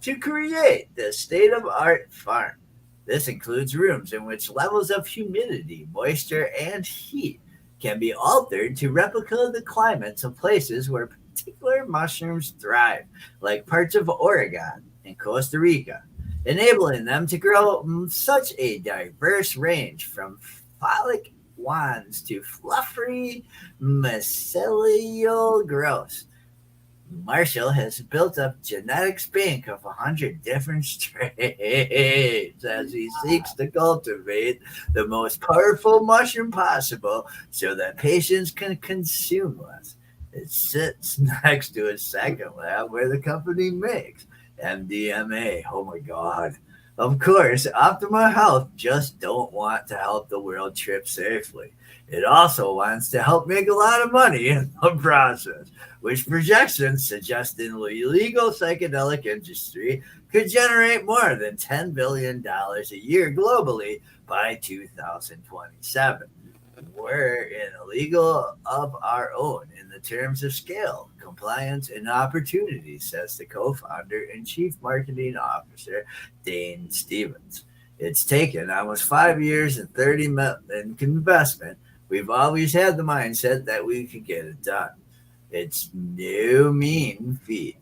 C: to create the state-of-the-art farm. This includes rooms in which levels of humidity, moisture, and heat can be altered to replicate the climates of places where particular mushrooms thrive, like parts of Oregon and Costa Rica, enabling them to grow such a diverse range from phallic wands to fluffy mycelial growths. Marshall has built up genetics bank of 100 different strains as he seeks to cultivate the most powerful mushroom possible so that patients can consume less. It sits next to a second lab where the company makes MDMA. Oh my God. Of course, Optima Health just don't want to help the world trip safely. It also wants to help make a lot of money in the process, which projections suggest the illegal psychedelic industry could generate more than $10 billion a year globally by 2027. We're in a league of our own in the terms of scale, compliance, and opportunity, says the co-founder and chief marketing officer, Dane Stevens. It's taken almost 5 years and $30 million in investment. We've always had the mindset that we could get it done. It's no mean feat.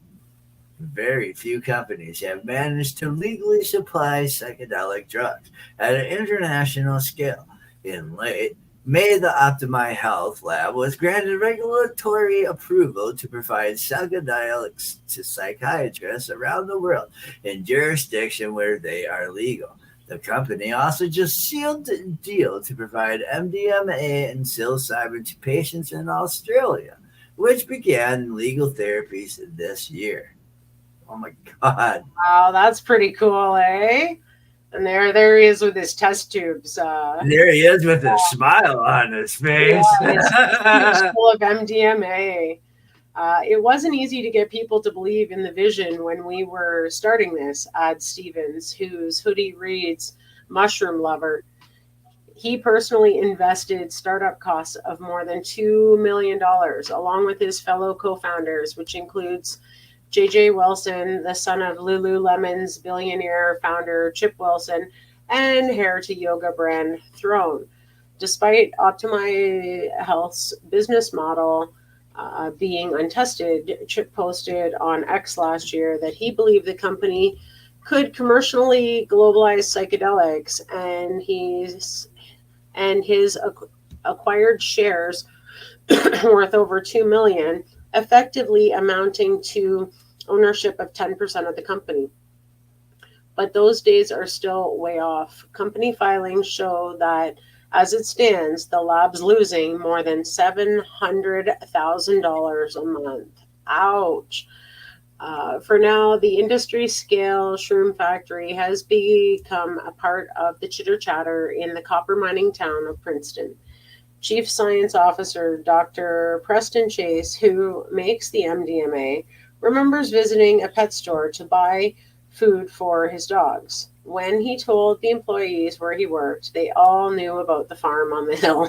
C: Very few companies have managed to legally supply psychedelic drugs at an international scale. In late May, the Optimi Health Lab was granted regulatory approval to provide psychedelics to psychiatrists around the world in jurisdictions where they are legal. The company also just sealed a deal to provide MDMA and psilocybin to patients in Australia, which began legal therapies this year. Oh my God.
D: Wow, that's pretty cool, eh? And there he is with his test tubes.
C: There he is with a smile on his face.
D: It's full of MDMA. It wasn't easy to get people to believe in the vision when we were starting this, adds Stevens, whose hoodie reads Mushroom Lover. He personally invested startup costs of more than $2 million, along with his fellow co-founders, which includes J.J. Wilson, the son of Lululemon's billionaire founder Chip Wilson, and heir to yoga brand Throne. Despite Optimi Health's business model being untested, Chip posted on X last year that he believed the company could commercially globalize psychedelics, and his acquired shares worth over $2 million, effectively amounting to ownership of 10% of the company. But those days are still way off. Company filings show that, as it stands, the lab's losing more than $700,000 a month. Ouch. For now, the industry-scale shroom factory has become a part of the chitter-chatter in the copper mining town of Princeton. Chief Science Officer Dr. Preston Chase, who makes the MDMA, remembers visiting a pet store to buy food for his dogs. When he told the employees where he worked, they all knew about the farm on the hill.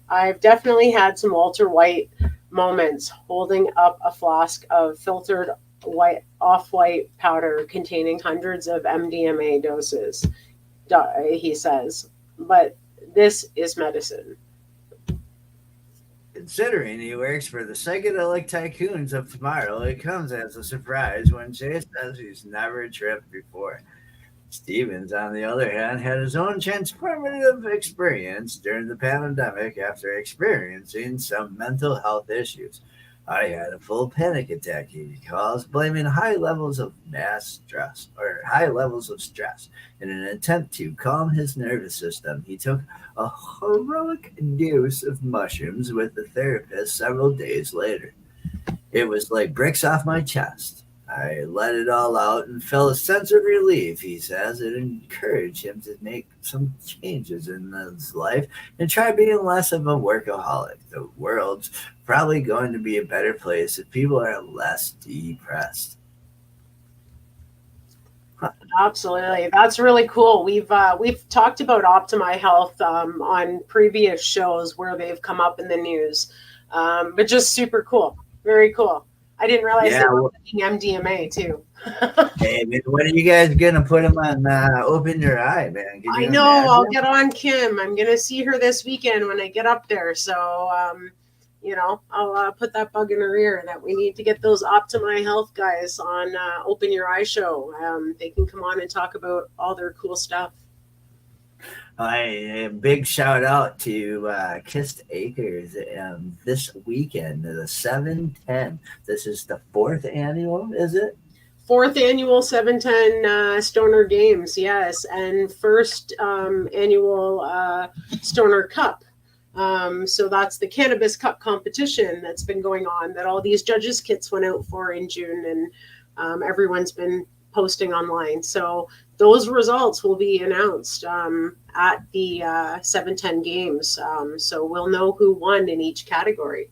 D: I've definitely had some Walter White moments holding up a flask of filtered off-white powder containing hundreds of MDMA doses, he says. But this is medicine.
C: Considering he works for the psychedelic tycoons of tomorrow, it comes as a surprise when Chase says he's never tripped before. Stevens, on the other hand, had his own transformative experience during the pandemic after experiencing some mental health issues. I had a full panic attack, he recalls, blaming high levels of stress in an attempt to calm his nervous system. He took a heroic dose of mushrooms with the therapist several days later. It was like bricks off my chest. I let it all out and felt a sense of relief, he says. It encouraged him to make some changes in his life and try being less of a workaholic. The world's probably going to be a better place if people are less depressed.
D: Absolutely. That's really cool. We've talked about Optimi Health on previous shows where they've come up in the news, but just super cool. Very cool. I didn't realize they were making MDMA too.
C: Hey, man, when are you guys gonna put them on Open Your Eye, man?
D: I know. I'll get on Kim. I'm gonna see her this weekend when I get up there. So, I'll put that bug in her ear that we need to get those Optimi Health guys on Open Your Eye show. They can come on and talk about all their cool stuff.
C: A big shout out to Kissed Acres this weekend, the 710. This is the 4th annual, is it?
D: 4th annual 710 Stoner Games, yes, and 1st annual Stoner Cup. So that's the Cannabis Cup competition that's been going on that all these judges' kits went out for in June, and everyone's been posting online. So those results will be announced at the 710 games. So we'll know who won in each category.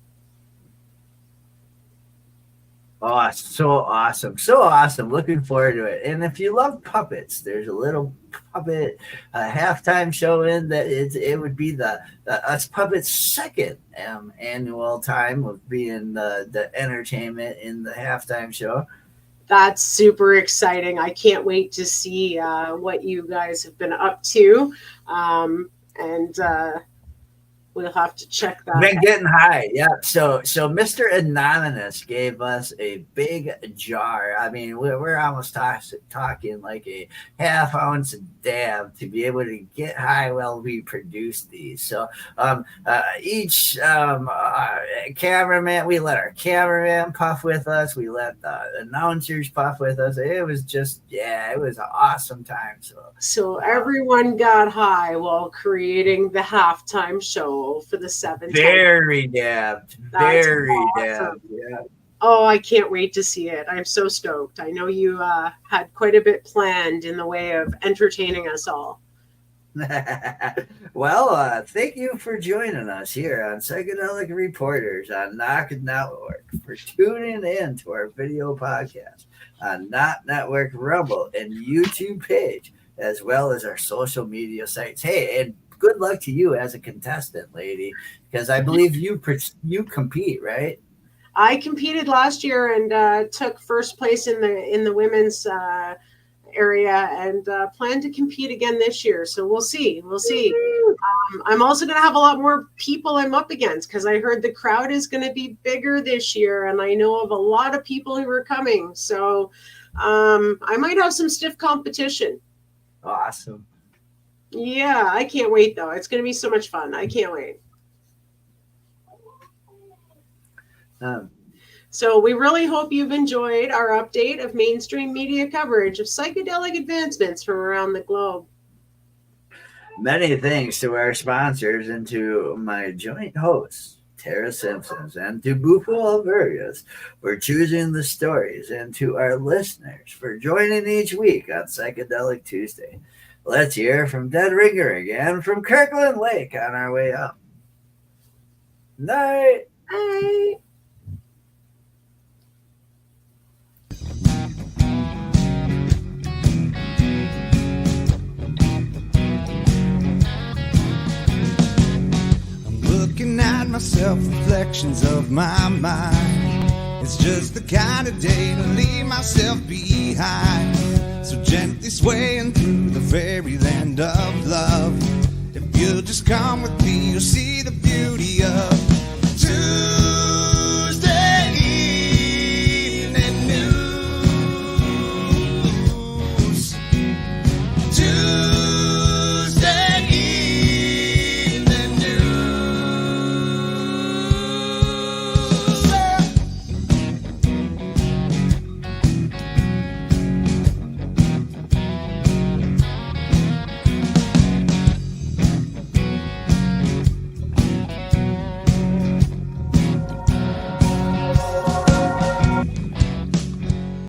C: Oh, so awesome. So awesome. Looking forward to it. And if you love puppets, there's a little puppet halftime show in that it would be the Us Puppets' second annual time of being the entertainment in the halftime show.
D: That's super exciting. I can't wait to see what you guys have been up to. And we'll have to check that.
C: Been getting high, yeah. So Mr. Anonymous gave us a big jar. I mean, we're almost talking like a half ounce dab to be able to get high while we produce these. So each cameraman, we let our cameraman puff with us. We let the announcers puff with us. It was just, it was an awesome time.
D: So everyone got high while creating the halftime show for the 710.
C: Very dabbed. Very
D: awesome.
C: dabbed. Yeah.
D: Oh, I can't wait to see it. I'm so stoked. I know you had quite a bit planned in the way of entertaining us all.
C: Well, thank you for joining us here on Psychedelic Reporters on NOK Network, for tuning in to our video podcast on NOK Network Rumble and YouTube page, as well as our social media sites. Hey, and good luck to you as a contestant, lady, because I believe you compete, right?
D: I competed last year and took first place in the women's area, and plan to compete again this year. So we'll see. I'm also going to have a lot more people I'm up against, because I heard the crowd is going to be bigger this year, and I know of a lot of people who are coming. So I might have some stiff competition.
C: Awesome.
D: Yeah, I can't wait, though. It's going to be so much fun. I can't wait. So we really hope you've enjoyed our update of mainstream media coverage of psychedelic advancements from around the globe.
C: Many thanks to our sponsors and to my joint hosts, Tara Simpsons, and to Bufo Alverius for choosing the stories, and to our listeners for joining each week on Psychedelic Tuesday. Let's hear from Dead Ringer again from Kirkland Lake on our way up. Night.
D: Bye.
B: Looking at myself, reflections of my mind. It's just the kind of day to leave myself behind. So gently swaying through the fairyland of love. If you'll just come with me, you'll see the beauty